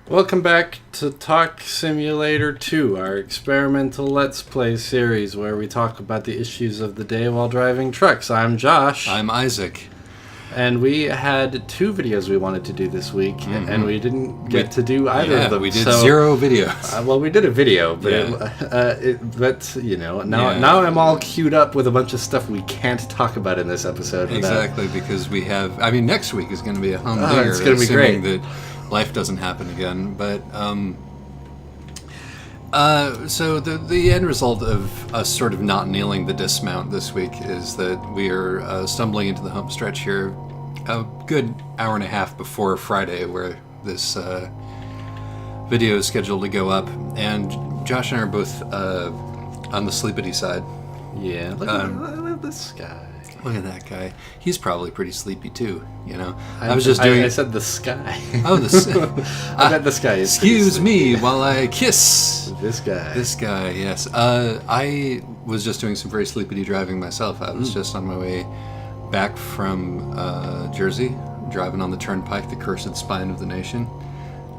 Welcome back to Talk Simulator 2, our experimental Let's Play series where we talk about the issues of the day while driving trucks. I'm Josh. I'm Isaac. And we had two videos we wanted to do this week, and we didn't get to do either of them. We did zero videos. Well, we did a video, but now I'm all queued up with a bunch of stuff we can't talk about in this episode. Exactly, because we have... I mean, next week is going to be a humdinger. It's going to be great. That life doesn't happen again, but... So the end result of us sort of not nailing the dismount this week is that we are stumbling into the home stretch here a good hour and a half before Friday, where this video is scheduled to go up, and Josh and I are both on the sleepity side. Yeah, look at this guy. Look at that guy. He's probably pretty sleepy too, you know. I said the sky. Oh, I bet this guy is. Excuse me while I kiss this guy. This guy, yes. I was just doing some very sleepy driving myself. I was just on my way back from Jersey, driving on the turnpike, the cursed spine of the nation,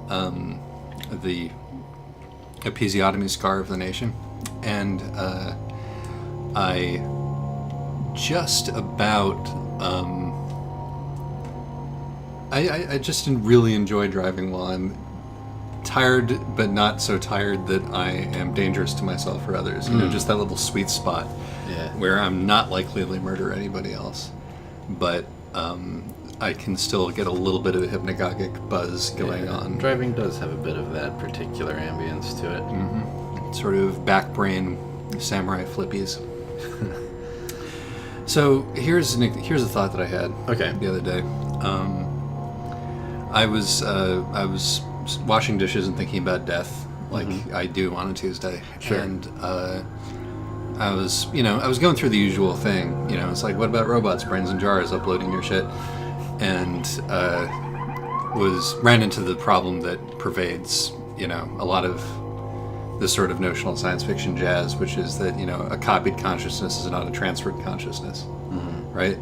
the episiotomy scar of the nation, and I just about I just really enjoy driving while I'm tired, but not so tired that I am dangerous to myself or others. You know, just that little sweet spot where I'm not likely to murder anybody else, but I can still get a little bit of a hypnagogic buzz going on. Driving does have a bit of that particular ambience to it. Mm-hmm. Sort of back brain samurai flippies. So here's a thought that I had the other day. I was washing dishes and thinking about death, like I do on a Tuesday. Sure. And I was going through the usual thing. You know, it's like, what about robots, brains and jars, uploading your shit? And ran into the problem that pervades, you know, a lot of this sort of notional science fiction jazz, which is that, you know, a copied consciousness is not a transferred consciousness, right?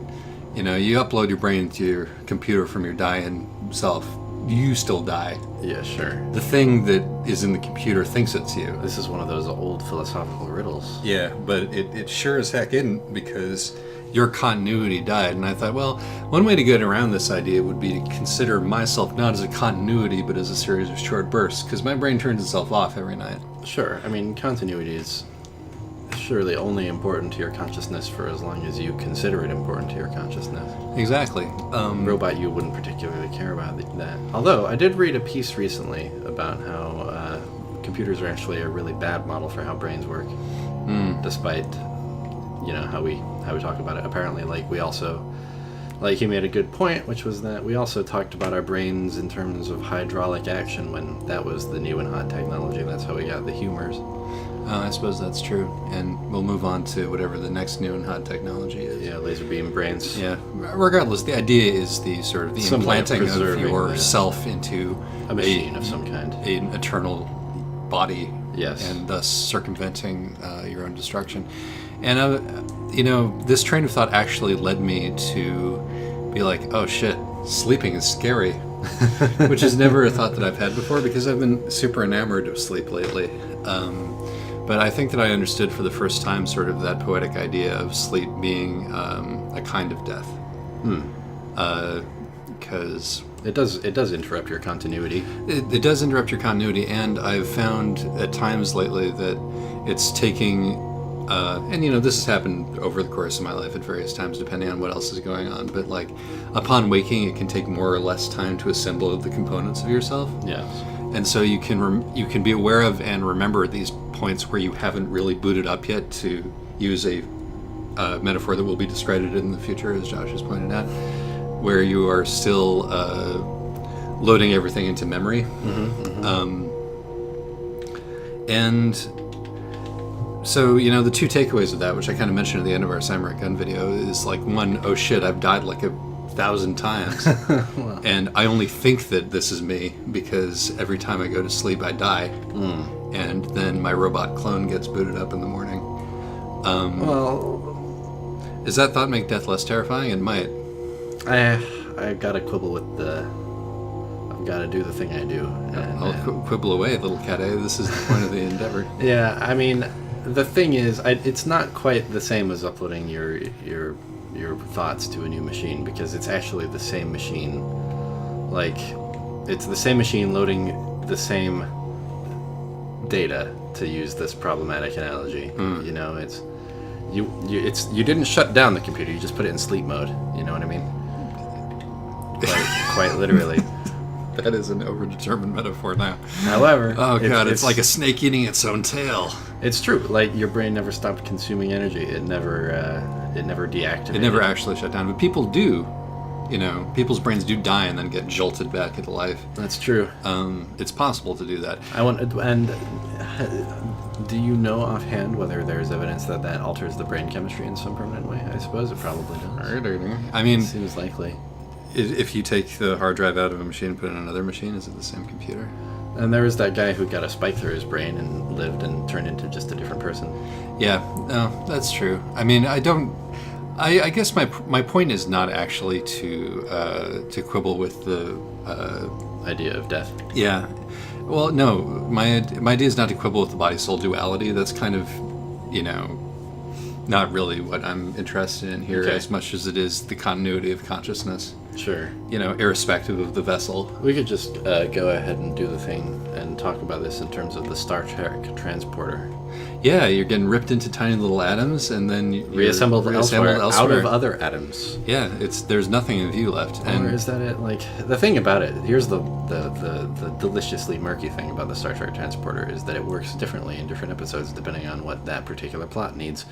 You know, you upload your brain to your computer from your dying self, you still die. Yeah, sure. The thing that is in the computer thinks it's you. This is one of those old philosophical riddles. Yeah, but it sure as heck isn't, because your continuity died. And I thought, well, one way to get around this idea would be to consider myself not as a continuity, but as a series of short bursts, because my brain turns itself off every night. Sure. I mean, continuity is surely only important to your consciousness for as long as you consider it important to your consciousness. Exactly. Robot you wouldn't particularly care about that. Although, I did read a piece recently about how computers are actually a really bad model for how brains work, despite, you know, how we talk about it. Apparently, he made a good point, which was that we also talked about our brains in terms of hydraulic action when that was the new and hot technology. That's how we got the humors. I suppose that's true. And we'll move on to whatever the next new and hot technology is. Yeah, laser beam brains. Yeah. Regardless, the idea is the sort of the implanting of yourself into a machine of some kind. An eternal body. Yes. And thus circumventing your own destruction. And, you know, this train of thought actually led me to be like, oh shit, sleeping is scary. Which is never a thought that I've had before, because I've been super enamored of sleep lately. But I think that I understood for the first time sort of that poetic idea of sleep being a kind of death. Because it does interrupt your continuity. It does interrupt your continuity, and I've found at times lately that it's taking, and you know, this has happened over the course of my life at various times, depending on what else is going on. But like, upon waking, it can take more or less time to assemble the components of yourself. Yes. And so you can be aware of and remember these points where you haven't really booted up yet, to use a metaphor that will be discredited in the future, as Josh has pointed out, where you are still loading everything into memory. And so, you know, the two takeaways of that, which I kind of mentioned at the end of our Samurai Gun video, is like, one, oh shit, I've died like 1,000 times. Wow. And I only think that this is me because every time I go to sleep I die. And then my robot clone gets booted up in the morning. Does that thought make death less terrifying? It might. I gotta quibble with gotta do the thing I do. I'll quibble away, little cat. This is the point of the endeavor. Yeah, I mean, the thing is, it's not quite the same as uploading your thoughts to a new machine, because it's actually the same machine. Like, it's the same machine loading the same data, to use this problematic analogy. You know, it's you didn't shut down the computer, you just put it in sleep mode. You know what I mean? Quite literally. That is an overdetermined metaphor now. However, oh god, it's like a snake eating its own tail. It's true. Like, your brain never stopped consuming energy. It never deactivated. It never actually shut down. But people do. You know, people's brains do die and then get jolted back into life. That's true. It's possible to do that. And do you know offhand whether there's evidence that alters the brain chemistry in some permanent way? I suppose it probably does. I mean, it seems likely. If you take the hard drive out of a machine and put it in another machine, is it the same computer? And there was that guy who got a spike through his brain and lived and turned into just a different person. Yeah, no, that's true. I mean, I guess my point is not actually to quibble with the idea of death. Yeah. Well, no, my idea is not to quibble with the body-soul duality. That's kind of, you know, not really what I'm interested in here, as much as it is the continuity of consciousness. Sure. You know, irrespective of the vessel. We could just go ahead and do the thing and talk about this in terms of the Star Trek transporter. Yeah, you're getting ripped into tiny little atoms and then reassembled elsewhere out of other atoms. Yeah, there's nothing of you left. Or is that it? Like, the thing about it, here's the deliciously murky thing about the Star Trek transporter, is that it works differently in different episodes depending on what that particular plot needs.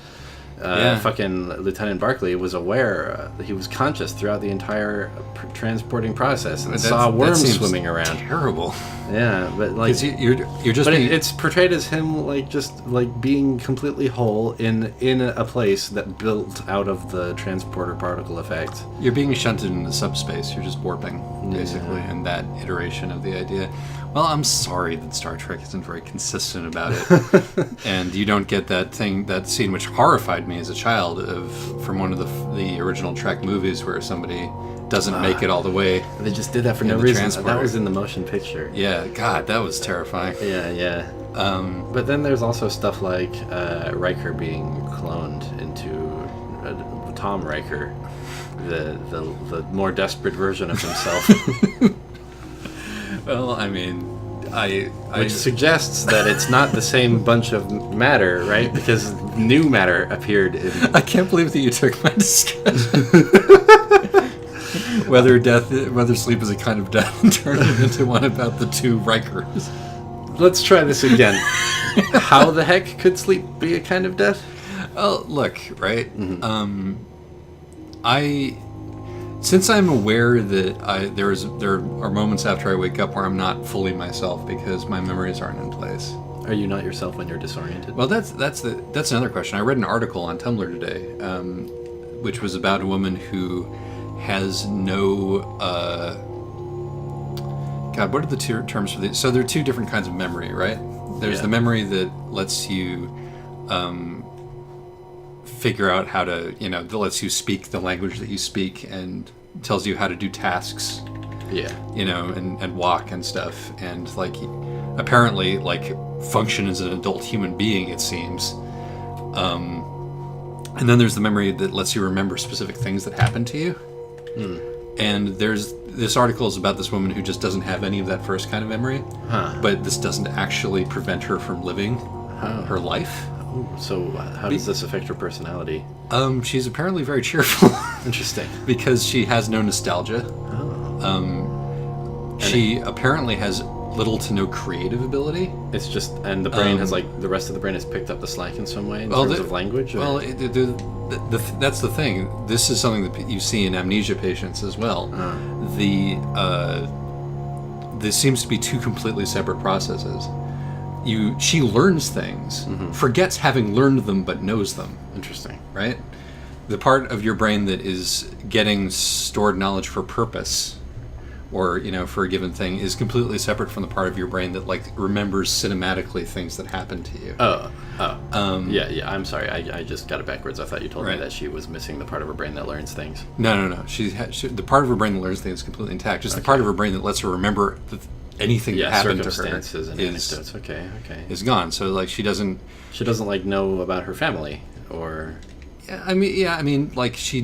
Fucking Lieutenant Barclay was aware, he was conscious throughout the entire transporting process and saw worms swimming around. Terrible. Yeah, but like you're just. But it's portrayed as him just being completely whole in a place that built out of the transporter particle effect. You're being shunted into subspace. You're just warping, basically, in that iteration of the idea. Well, I'm sorry that Star Trek isn't very consistent about it, and you don't get that scene which horrified me as a child from one of the original Trek movies where somebody doesn't make it all the way. They just did that for no reason. That was in the motion picture. Yeah, God, that was terrifying. Yeah. But then there's also stuff like Riker being cloned into Tom Riker, the more desperate version of himself. Well, I mean, which suggests that it's not the same bunch of matter, right? Because new matter appeared in... I can't believe that you took my discussion. whether sleep is a kind of death, and turned it into one about the two Rikers. Let's try this again. How the heck could sleep be a kind of death? Oh, look, right? Mm-hmm. Since I'm aware that there are moments after I wake up where I'm not fully myself because my memories aren't in place. Are you not yourself when you're disoriented? Well, that's another question. I read an article on Tumblr today, which was about a woman who has no. God, what are the two terms for this? So there are two different kinds of memory, right? There's the memory that lets you figure out how to, that lets you speak the language that you speak and tells you how to do tasks. Yeah. And walk and stuff. And apparently function as an adult human being, it seems. And then there's the memory that lets you remember specific things that happened to you. And this article is about this woman who just doesn't have any of that first kind of memory. But this doesn't actually prevent her from living her life. So how does this affect her personality? She's apparently very cheerful. Interesting. Because she has no nostalgia. She apparently has little to no creative ability. It's just, and the brain has the rest of the brain has picked up the slack in some way in terms of language? Or? Well, that's the thing. This is something that you see in amnesia patients as well. This seems to be two completely separate processes. She learns things, forgets having learned them, but knows them. Interesting. Right? The part of your brain that is getting stored knowledge for purpose or for a given thing is completely separate from the part of your brain that like remembers cinematically things that happened to you. Yeah. I'm sorry. I just got it backwards. I thought you told me Right. that she was missing the part of her brain that learns things. No. She the part of her brain that learns things is completely intact. Just the part of her brain that lets her remember anything that happened to her circumstances and anecdotes. Okay. is gone. So like she doesn't like know about her family or. I mean, like she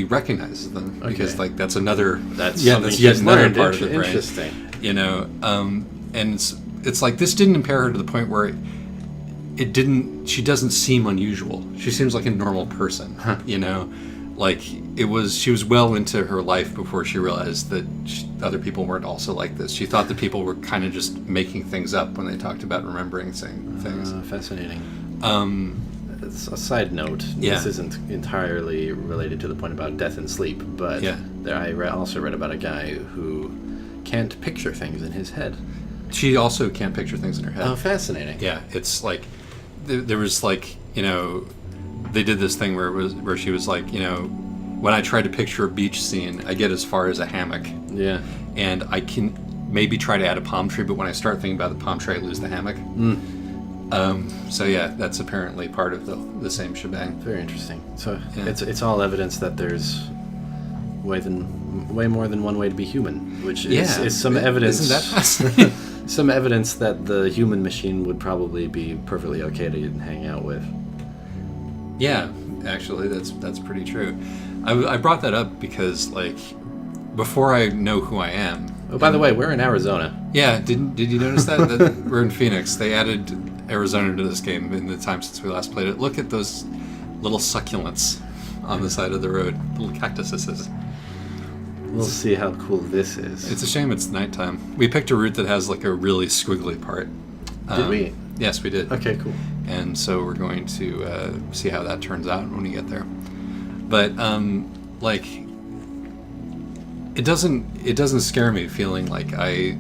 recognizes them because Okay. like that's another That's yet something another she's learned. part of the brain. Interesting. And it's like this didn't impair her to the point where she doesn't seem unusual. She seems like a normal person. Like she was well into her life before she realized that other people weren't also like this. She thought that people were kind of just making things up when they talked about remembering things. Fascinating. It's a side note. Yeah. This isn't entirely related to the point about death and sleep, but Yeah. I also read about a guy who can't picture things in his head. She also can't picture things in her head. Oh, fascinating. Yeah, it's like there was like they did this thing where she was like when I try to picture a beach scene, I get as far as a hammock, Yeah. and I can maybe try to add a palm tree, but when I start thinking about the palm tree, I lose the hammock. So yeah, that's apparently part of the same shebang. Very interesting. So Yeah. it's all evidence that there's way more than one way to be human, which is some evidence. Isn't that fascinating? Some evidence that the human machine would probably be perfectly okay to hang out with. Yeah, actually, that's pretty true. I brought that up because like before I know who I am. Oh, by the way, we're in Arizona. Yeah, did you notice that? That we're in Phoenix. They added Arizona to this game in the time since we last played it. Look at those little succulents on the side of the road, little cactuses. We'll see how cool this is. It's a shame it's nighttime. We picked a route that has like a really squiggly part. Did we? Yes, we did. Okay, cool. And so we're going to see how that turns out when we get there. But like, it doesn't scare me feeling like I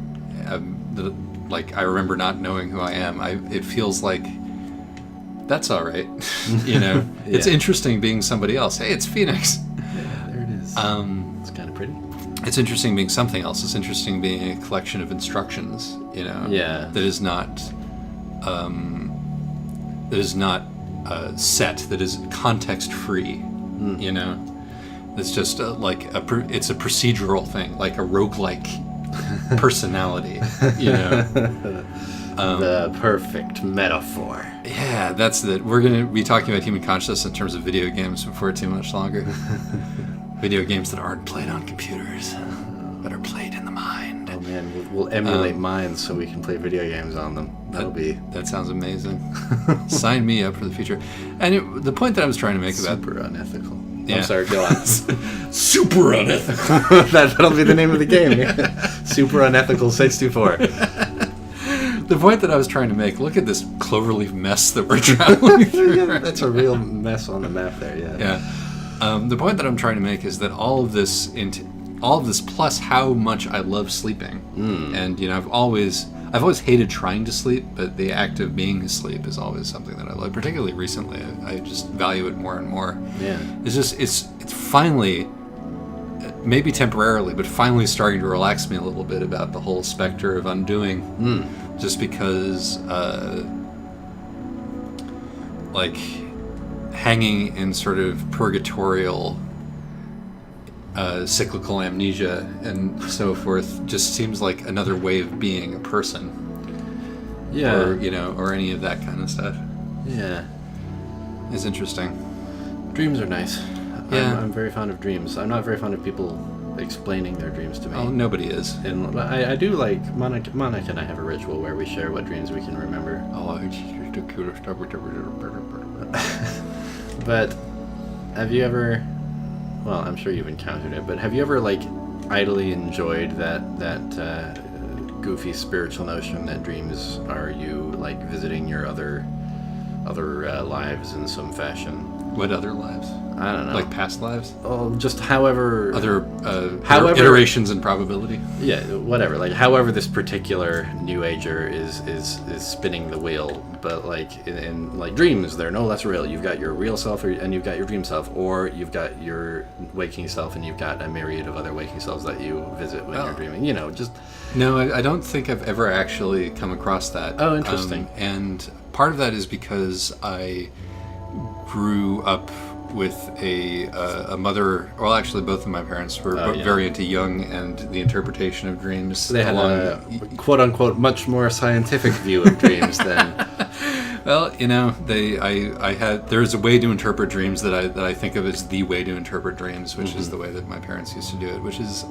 remember not knowing who I am. It feels like that's all right. It's Yeah. interesting being somebody else. Hey, it's Phoenix. Yeah, there it is. It's kind of pretty. It's interesting being something else. It's interesting being a collection of instructions. Yeah. That is not set. That is context free. It's just it's a procedural thing, like a roguelike personality. The perfect metaphor. Yeah, that's it. We're going to be talking about human consciousness in terms of video games before too much longer. Video games that aren't played on computers, but are played in the mind. Oh man, we'll emulate minds so we can play video games on them. That sounds amazing. Sign me up for the future. And the point that I was trying to make about super unethical. Yeah. I'm sorry, go on. super unethical. That'll be the name of the game. Super Unethical 624. The point that I was trying to make, look at this cloverleaf mess that we're traveling through. That's a real mess on the map there, yeah. Yeah. The point that I'm trying to make is that all of this plus how much I love sleeping. And I've always hated trying to sleep, but the act of being asleep is always something that I love. Particularly recently, I just value it more and more. Yeah. It's finally, maybe temporarily, but finally starting to relax me a little bit about the whole specter of undoing. Just because, like, hanging in sort of purgatorial, cyclical amnesia and so forth just seems like another way of being a person. Yeah. Or any of that kind of stuff. Yeah. It's interesting. Dreams are nice. Yeah. I'm very fond of dreams. I'm not very fond of people explaining their dreams to me. Oh, nobody is. And I do like Monica and I have a ritual where we share what dreams we can remember. Oh, it's just the cutest stuff. But have you ever? Well, I'm sure you've encountered it. But have you ever idly enjoyed that goofy spiritual notion that dreams are you visiting your other lives in some fashion? What other lives? I don't know. Like past lives? Oh, just however... However iterations in probability? Yeah, whatever. Like, however this particular New Ager is spinning the wheel. But, like, in like, dreams, they're no less real. You've got your real self and you've got your dream self. Or you've got your waking self and you've got a myriad of other waking selves that you visit when you're dreaming. You know, just... No, I don't think I've ever actually come across that. Oh, interesting. And part of that is because I grew up with a mother. Well, actually, both of my parents were very into Jung and the interpretation of dreams. They had a quote unquote much more scientific view of dreams than. Well, you know, there's a way to interpret dreams that I think of as the way to interpret dreams, which is the way that my parents used to do it, which is,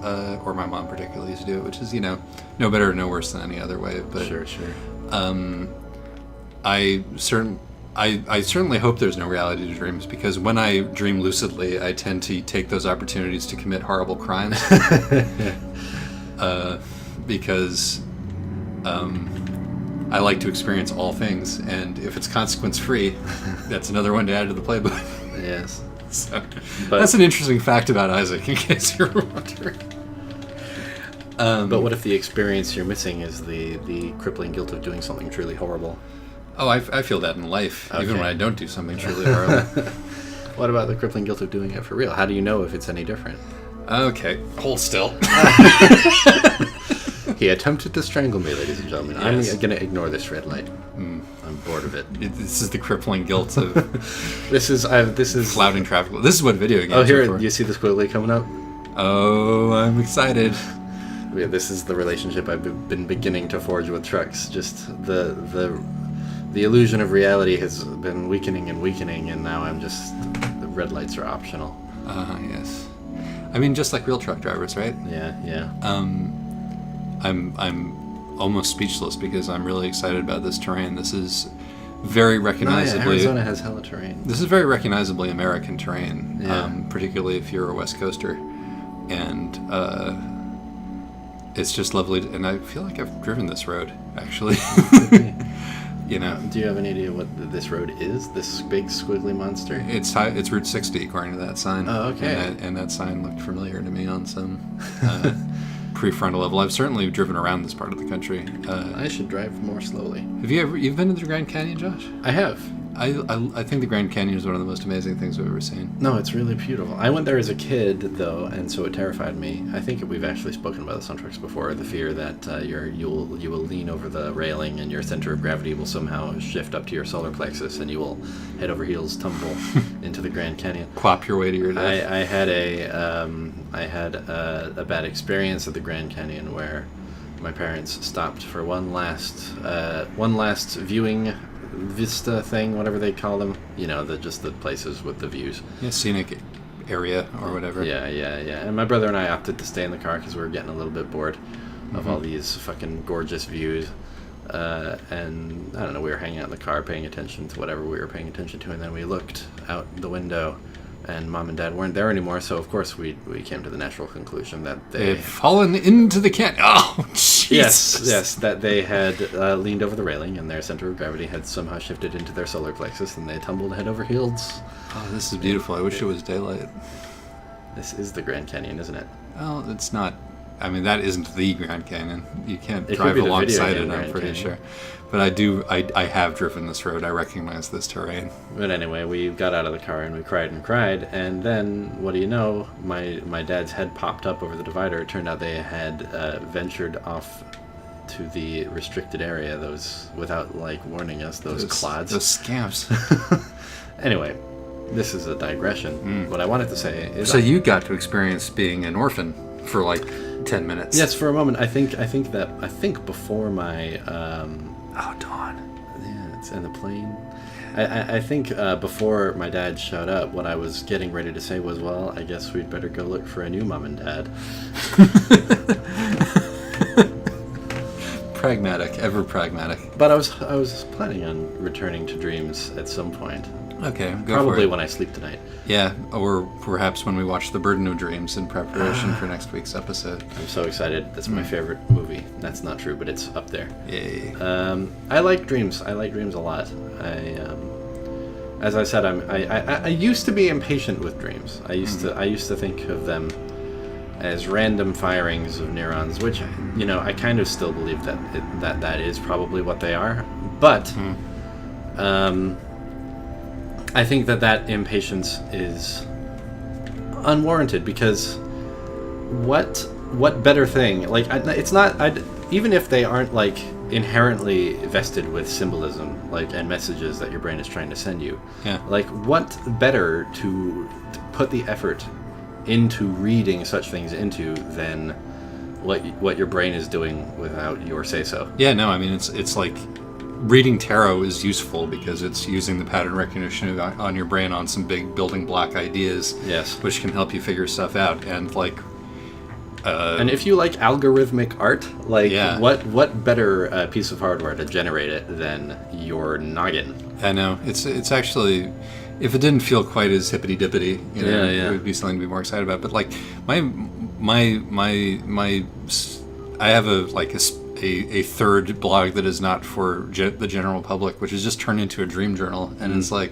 or my mom particularly used to do it, which is, you know, no better or no worse than any other way. But Sure. I certainly hope there's no reality to dreams, because when I dream lucidly, I tend to take those opportunities to commit horrible crimes. Because I like to experience all things, and if it's consequence-free, that's another one to add to the playbook. Yes. So, that's an interesting fact about Isaac, in case you're wondering. But what if the experience you're missing is the crippling guilt of doing something truly horrible? Oh, I feel that in life, Okay. even when I don't do something truly horrible. What about the crippling guilt of doing it for real? How do you know if it's any different? Okay, hold still. He attempted to strangle me, ladies and gentlemen. Yes. I'm going to ignore this red light. I'm bored of it. This is the crippling guilt of This is flouting traffic. This is what video games Oh, are here, for. you see the squiggly coming up? Oh, I'm excited. Yeah, this is the relationship I've been beginning to forge with trucks. Just the illusion of reality has been weakening, and now I'm just... The red lights are optional. Yes. I mean, just like real truck drivers, right? Yeah. I'm almost speechless because I'm really excited about this terrain. This is very recognizably... Arizona has hella terrain. This is very recognizably American terrain, Yeah. particularly if you're a West Coaster. And it's just lovely. And I feel like I've driven this road, actually. You know, Do you have any idea what this road is? This big squiggly monster? it's Route 60 according to that sign. Oh, okay. And that sign looked familiar to me on some prefrontal level. I've certainly driven around this part of the country. I should drive more slowly. You've been to the Grand Canyon, Josh? I have. I think the Grand Canyon is one of the most amazing things I've ever seen. No, it's really beautiful. I went there as a kid, though, and so it terrified me. I think we've actually spoken about this on Trucks before, the fear that you will lean over the railing and your center of gravity will somehow shift up to your solar plexus and you will head over heels tumble into the Grand Canyon. Quap your way to your death. I had a bad experience at the Grand Canyon where my parents stopped for one last viewing vista thing, whatever they call them. You know, just the places with the views. Yeah, scenic area or whatever. Yeah. And my brother and I opted to stay in the car because we were getting a little bit bored of all these fucking gorgeous views. And I don't know, we were hanging out in the car paying attention to whatever we were paying attention to, and then we looked out the window and Mom and Dad weren't there anymore, so of course we came to the natural conclusion that They've fallen into the canyon. Oh, Jesus. Yes, that they had leaned over the railing and their center of gravity had somehow shifted into their solar plexus and they tumbled head over heels. Oh, this is beautiful. I wish it was daylight. This is the Grand Canyon, isn't it? Well, it's not. I mean, that isn't the Grand Canyon. You can't It could drive be the alongside video it, game I'm Grand pretty Canyon. sure. But I have driven this road. I recognize this terrain. But anyway, we got out of the car and we cried, and then, what do you know, my dad's head popped up over the divider. It turned out they had ventured off to the restricted area, those, without, like, warning us, those clods. Those scamps. Anyway, this is a digression. What I wanted to say is... So you got to experience being an orphan for like 10 minutes. Yes, for a moment. I think before my... Oh, Dawn. Yeah, it's in the plane. I think before my dad showed up, what I was getting ready to say was, well, I guess we'd better go look for a new mom and dad. Pragmatic, ever pragmatic. But I was planning on returning to dreams at some point. Okay, go Probably for it. when I sleep tonight. Yeah, or perhaps when we watch The Burden of Dreams in preparation for next week's episode. I'm so excited. That's my favorite movie. That's not true, but it's up there. Yay. I like dreams. I like dreams a lot. as I said, I used to be impatient with dreams. I used to think of them as random firings of neurons, which, I kind of still believe that is probably what they are. But I think that impatience is unwarranted, because what better thing? Like, it's not. Even if they aren't like inherently vested with symbolism, like, and messages that your brain is trying to send you. Yeah. Like, what better to put the effort into reading such things into than what your brain is doing without your say so? Yeah, no, I mean, it's like reading tarot is useful because it's using the pattern recognition on your brain on some big building block ideas. Yes. Which can help you figure stuff out. And like, and if you like algorithmic art, like, Yeah. what better piece of hardware to generate it than your noggin? I know it's actually, if it didn't feel quite as hippity dippity, Yeah. it would be something to be more excited about. But like my I have a third blog that is not for the general public, which is just turned into a dream journal, and it's like,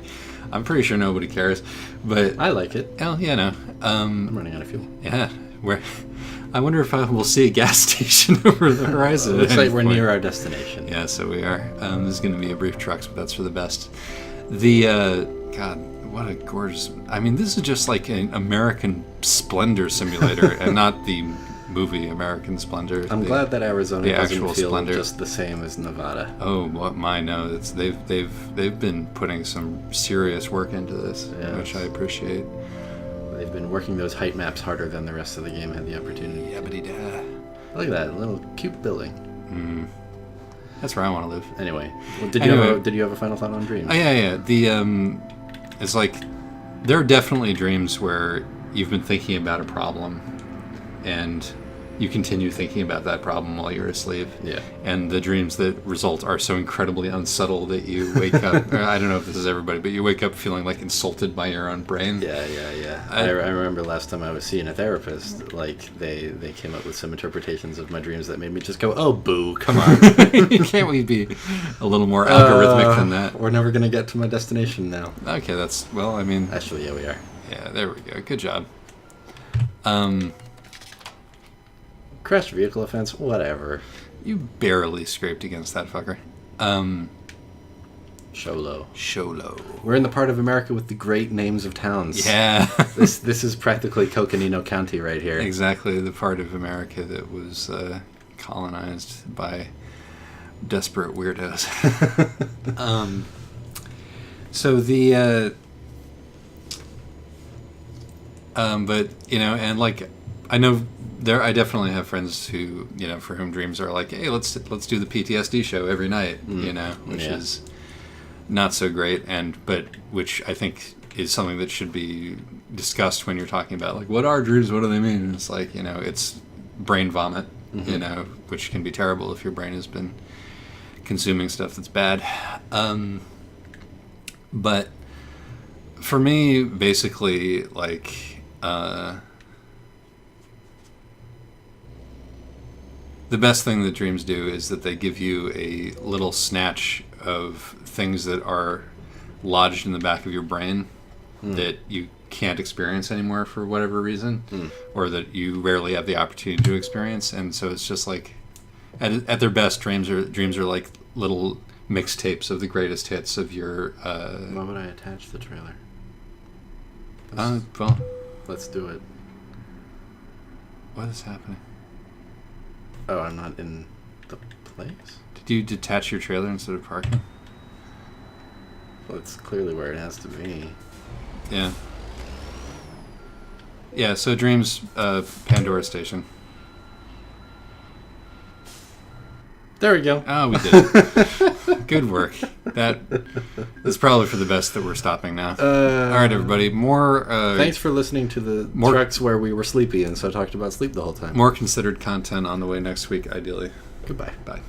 I'm pretty sure nobody cares, but I like it. well, no, I'm running out of fuel. yeah, where. I wonder if we'll see a gas station over the horizon. Looks at like any we're point. near our destination. Yeah, so we are. This is going to be a brief trucks, but that's for the best. The God, what a gorgeous! I mean, this is just like an American Splendor simulator, and not the movie American Splendor. I'm glad that Arizona the doesn't actual feel splendor. just the same as Nevada. Oh, what my no! It's they've been putting some serious work into this, Yes. which I appreciate. They've been working those height maps harder than the rest of the game had the opportunity. Yabbity-da. Look at that little cute building. That's where I want to live. Anyway, Anyway. did you have a final thought on dreams? Oh yeah. The it's like there are definitely dreams where you've been thinking about a problem, and you continue thinking about that problem while you're asleep. Yeah. And the dreams that result are so incredibly unsubtle that you wake up. I don't know if this is everybody, but you wake up feeling like insulted by your own brain. Yeah. I remember last time I was seeing a therapist, like they came up with some interpretations of my dreams that made me just go, "Oh, boo! Come on, Can't we be a little more algorithmic than that? We're never gonna get to my destination now." Okay, that's I mean, Actually, yeah, we are. yeah, there we go. Good job. Crashed vehicle offense, whatever. You barely scraped against that fucker. Sholo. Sholo. We're in the part of America with the great names of towns. Yeah. This is practically Coconino County right here. Exactly the part of America that was colonized by desperate weirdos. So the but and like I know I definitely have friends who for whom dreams are like, hey, let's do the PTSD show every night, which Yeah. is not so great, but which I think is something that should be discussed when you're talking about like, what are dreams, what do they mean? And it's like, it's brain vomit, which can be terrible if your brain has been consuming stuff that's bad. But for me, basically, like the best thing that dreams do is that they give you a little snatch of things that are lodged in the back of your brain that you can't experience anymore for whatever reason, or that you rarely have the opportunity to experience. And so it's just like, at their best, dreams are like little mixtapes of the greatest hits of your. Why would I attach the trailer? Well, Let's do it. what is happening? Oh, I'm not in the place? Did you detach your trailer instead of parking? Well, it's clearly where it has to be. Yeah. Yeah, so Dreams, Pandora Station. There we go. Oh, we did it. Good work. That's probably for the best that we're stopping now. All right, everybody. More. Thanks for listening to the trucks where we were sleepy and so talked about sleep the whole time. More considered content on the way next week, ideally. Goodbye. Bye.